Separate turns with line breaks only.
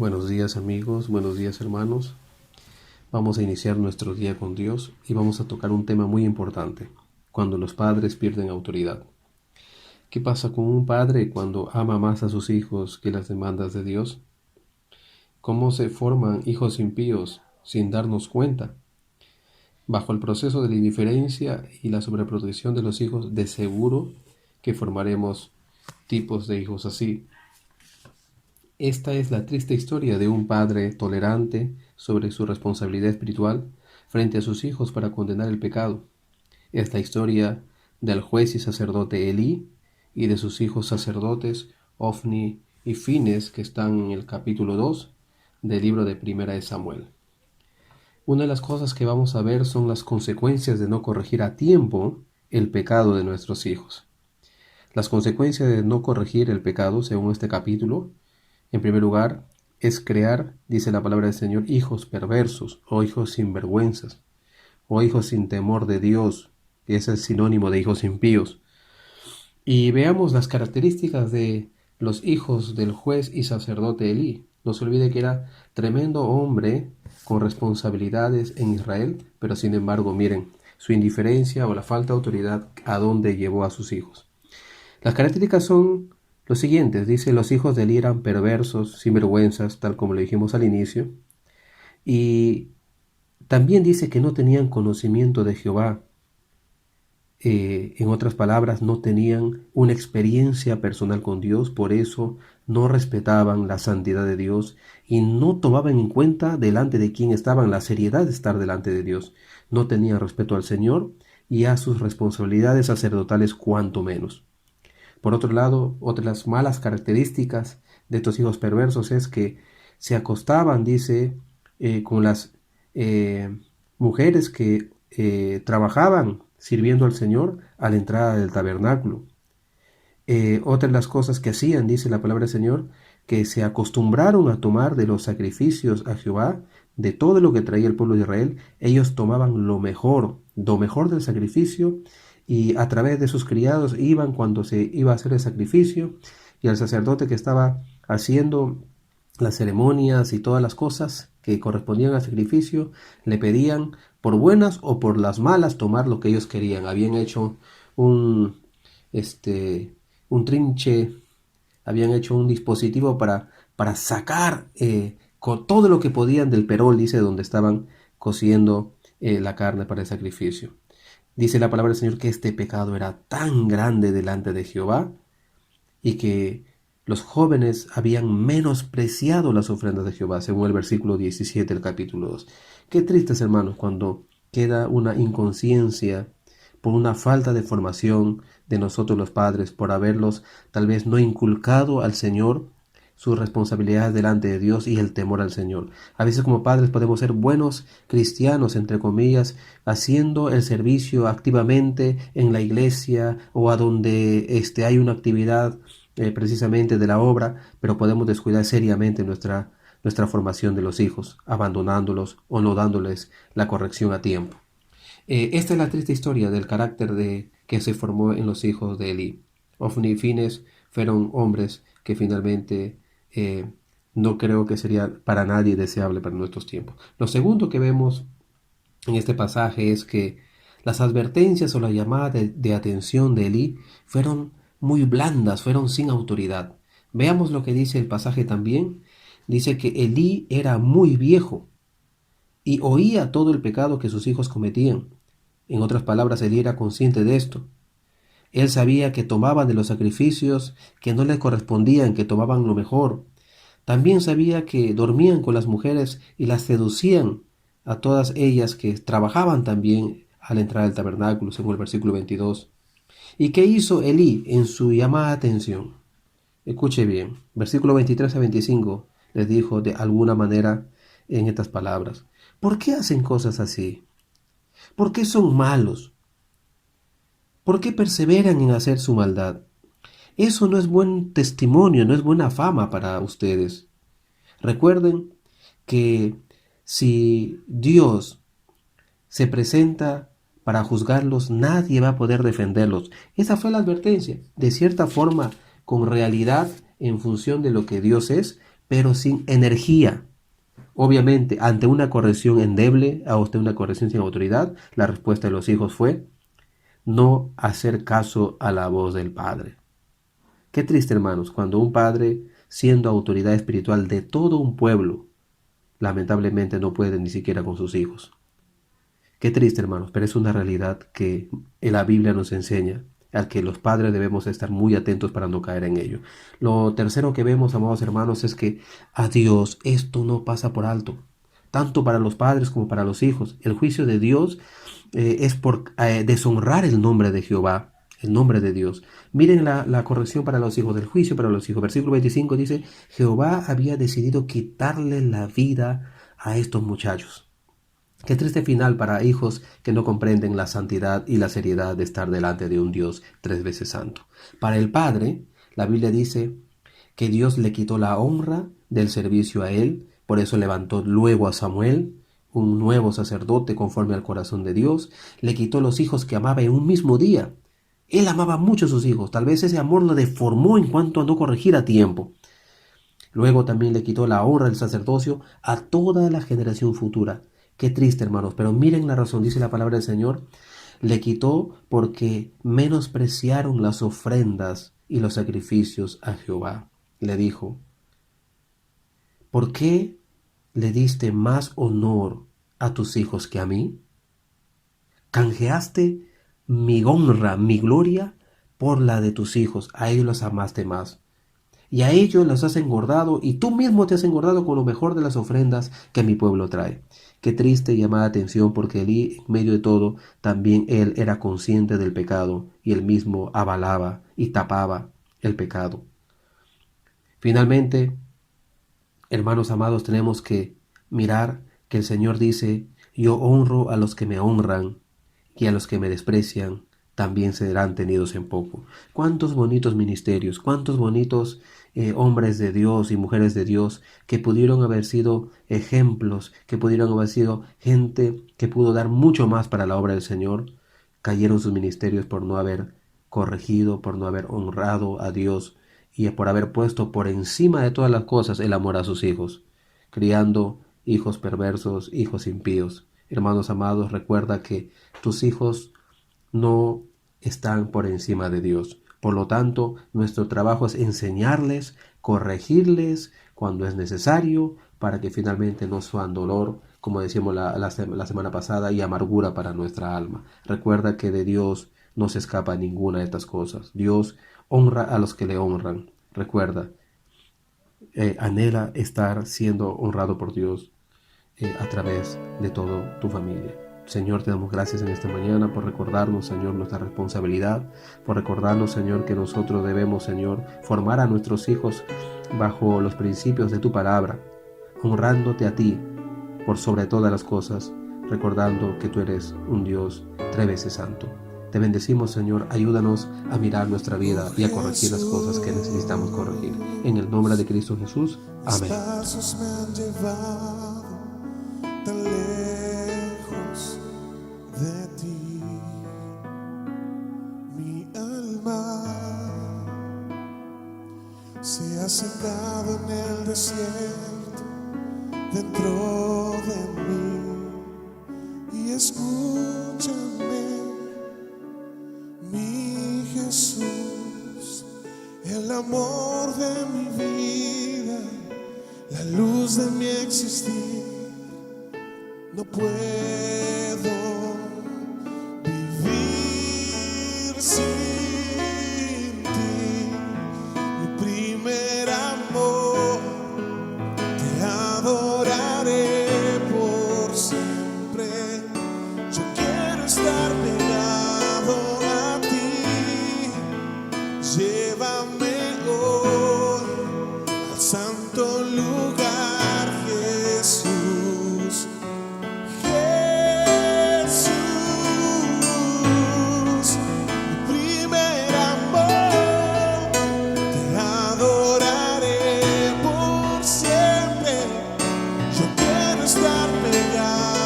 Buenos días amigos, buenos días hermanos. Vamos a iniciar nuestro día con Dios y vamos a tocar un tema muy importante, cuando los padres pierden autoridad. ¿Qué pasa con un padre cuando ama más a sus hijos que las demandas de Dios? ¿Cómo se forman hijos impíos sin darnos cuenta? Bajo el proceso de la indiferencia y la sobreprotección de los hijos, de seguro que formaremos tipos de hijos así. Esta es la triste historia de un padre tolerante sobre su responsabilidad espiritual frente a sus hijos para condenar el pecado. Es la historia del juez y sacerdote Elí y de sus hijos sacerdotes Ofni y Fines, que están en el capítulo 2 del libro de Primera de Samuel. Una de las cosas que vamos a ver son las consecuencias de no corregir a tiempo el pecado de nuestros hijos. Las consecuencias de no corregir el pecado, según este capítulo, en primer lugar, es crear, dice la palabra del Señor, hijos perversos o hijos sinvergüenzas o hijos sin temor de Dios, que es el sinónimo de hijos impíos. Y veamos las características de los hijos del juez y sacerdote Elí. No se olvide que era tremendo hombre con responsabilidades en Israel, pero sin embargo, miren, su indiferencia o la falta de autoridad a dónde llevó a sus hijos. Las características son los siguientes. Dice, los hijos de Elí eran perversos, sinvergüenzas, tal como le dijimos al inicio. Y también dice que no tenían conocimiento de Jehová. En otras palabras, no tenían una experiencia personal con Dios, por eso no respetaban la santidad de Dios y no tomaban en cuenta delante de quién estaban, la seriedad de estar delante de Dios. No tenían respeto al Señor y a sus responsabilidades sacerdotales cuanto menos. Por otro lado, otra de las malas características de estos hijos perversos es que se acostaban, dice, con las mujeres que trabajaban sirviendo al Señor a la entrada del tabernáculo. Otra de las cosas que hacían, dice la palabra del Señor, que se acostumbraron a tomar de los sacrificios a Jehová, de todo lo que traía el pueblo de Israel, ellos tomaban lo mejor del sacrificio, y a través de sus criados iban cuando se iba a hacer el sacrificio, y al sacerdote que estaba haciendo las ceremonias y todas las cosas que correspondían al sacrificio, le pedían por buenas o por las malas tomar lo que ellos querían. Habían hecho un, un trinche, habían hecho un dispositivo para sacar con todo lo que podían del perol, dice, donde estaban cociendo la carne para el sacrificio. Dice la palabra del Señor que este pecado era tan grande delante de Jehová y que los jóvenes habían menospreciado las ofrendas de Jehová, según el versículo 17 del capítulo 2. Qué tristes, hermanos, cuando queda una inconsciencia por una falta de formación de nosotros los padres, por haberlos tal vez no inculcado al Señor sus responsabilidades delante de Dios y el temor al Señor. A veces como padres podemos ser buenos cristianos, entre comillas, haciendo el servicio activamente en la iglesia o a donde hay una actividad precisamente de la obra, pero podemos descuidar seriamente nuestra formación de los hijos, abandonándolos o no dándoles la corrección a tiempo. Esta es la triste historia del carácter que se formó en los hijos de Elí. Ofni y Fines fueron hombres que finalmente no creo que sería para nadie deseable para nuestros tiempos. Lo segundo que vemos en este pasaje es que las advertencias o la llamada de atención de Elí fueron muy blandas, fueron sin autoridad. Veamos lo que dice el pasaje también. Dice que Elí era muy viejo y oía todo el pecado que sus hijos cometían. En otras palabras, Elí era consciente de esto. Él sabía que tomaban de los sacrificios que no les correspondían, que tomaban lo mejor. También sabía que dormían con las mujeres y las seducían a todas ellas que trabajaban también al entrar al tabernáculo, según el versículo 22. ¿Y qué hizo Elí en su llamada de atención? Escuche bien, versículo 23 a 25 les dijo de alguna manera en estas palabras: ¿por qué hacen cosas así? ¿Por qué son malos? ¿Por qué perseveran en hacer su maldad? Eso no es buen testimonio, no es buena fama para ustedes. Recuerden que si Dios se presenta para juzgarlos, nadie va a poder defenderlos. Esa fue la advertencia, de cierta forma, con realidad en función de lo que Dios es, pero sin energía. Obviamente, ante una corrección endeble, ante una corrección sin autoridad, la respuesta de los hijos fue no hacer caso a la voz del padre. Qué triste, hermanos, cuando un padre, siendo autoridad espiritual de todo un pueblo, lamentablemente no puede ni siquiera con sus hijos. Qué triste, hermanos, pero es una realidad que en la Biblia nos enseña, al que los padres debemos estar muy atentos para no caer en ello. Lo tercero que vemos, amados hermanos, es que a Dios esto no pasa por alto, tanto para los padres como para los hijos. El juicio de Dios es por deshonrar el nombre de Jehová, el nombre de Dios. Miren la corrección para los hijos, del juicio para los hijos. Versículo 25 dice, Jehová había decidido quitarle la vida a estos muchachos. Qué triste final para hijos que no comprenden la santidad y la seriedad de estar delante de un Dios tres veces santo. Para el Padre, la Biblia dice que Dios le quitó la honra del servicio a él, por eso levantó luego a Samuel, un nuevo sacerdote conforme al corazón de Dios, le quitó los hijos que amaba en un mismo día. Él amaba mucho a sus hijos, tal vez ese amor lo deformó en cuanto a no corregir a tiempo. Luego también le quitó la honra del sacerdocio a toda la generación futura. Qué triste, hermanos, pero miren la razón, dice la palabra del Señor. Le quitó porque menospreciaron las ofrendas y los sacrificios a Jehová. Le dijo, ¿por qué le diste más honor a tus hijos que a mí? Canjeaste mi honra, mi gloria, por la de tus hijos. A ellos los amaste más. Y a ellos los has engordado, y tú mismo te has engordado con lo mejor de las ofrendas que mi pueblo trae. Qué triste llamada atención, porque Elí, en medio de todo, también él era consciente del pecado, y él mismo avalaba y tapaba el pecado. Finalmente, hermanos amados, tenemos que mirar que el Señor dice, yo honro a los que me honran, y a los que me desprecian también serán tenidos en poco. Cuántos bonitos ministerios, cuántos bonitos hombres de Dios y mujeres de Dios que pudieron haber sido ejemplos, que pudieron haber sido gente que pudo dar mucho más para la obra del Señor, cayeron sus ministerios por no haber corregido, por no haber honrado a Dios y por haber puesto por encima de todas las cosas el amor a sus hijos, criando hijos perversos, hijos impíos. Hermanos amados, recuerda que tus hijos no están por encima de Dios. Por lo tanto, nuestro trabajo es enseñarles, corregirles cuando es necesario, para que finalmente no sean dolor, como decíamos la semana pasada, y amargura para nuestra alma. Recuerda que de Dios no se escapa ninguna de estas cosas. Dios honra a los que le honran. Recuerda, anhela estar siendo honrado por Dios a través de toda tu familia. Señor, te damos gracias en esta mañana por recordarnos, Señor, nuestra responsabilidad, por recordarnos, Señor, que nosotros debemos, Señor, formar a nuestros hijos bajo los principios de tu palabra, honrándote a ti por sobre todas las cosas, recordando que tú eres un Dios tres veces santo. Te bendecimos, Señor, ayúdanos a mirar nuestra vida y a corregir las cosas que necesitamos corregir. En el nombre de Cristo Jesús, amén.
Tan lejos de ti, mi alma se ha sentado en el desierto dentro de mí, y escúchame, mi Jesús, el amor de mi vida, la luz de mi existir. No puedo vivir sin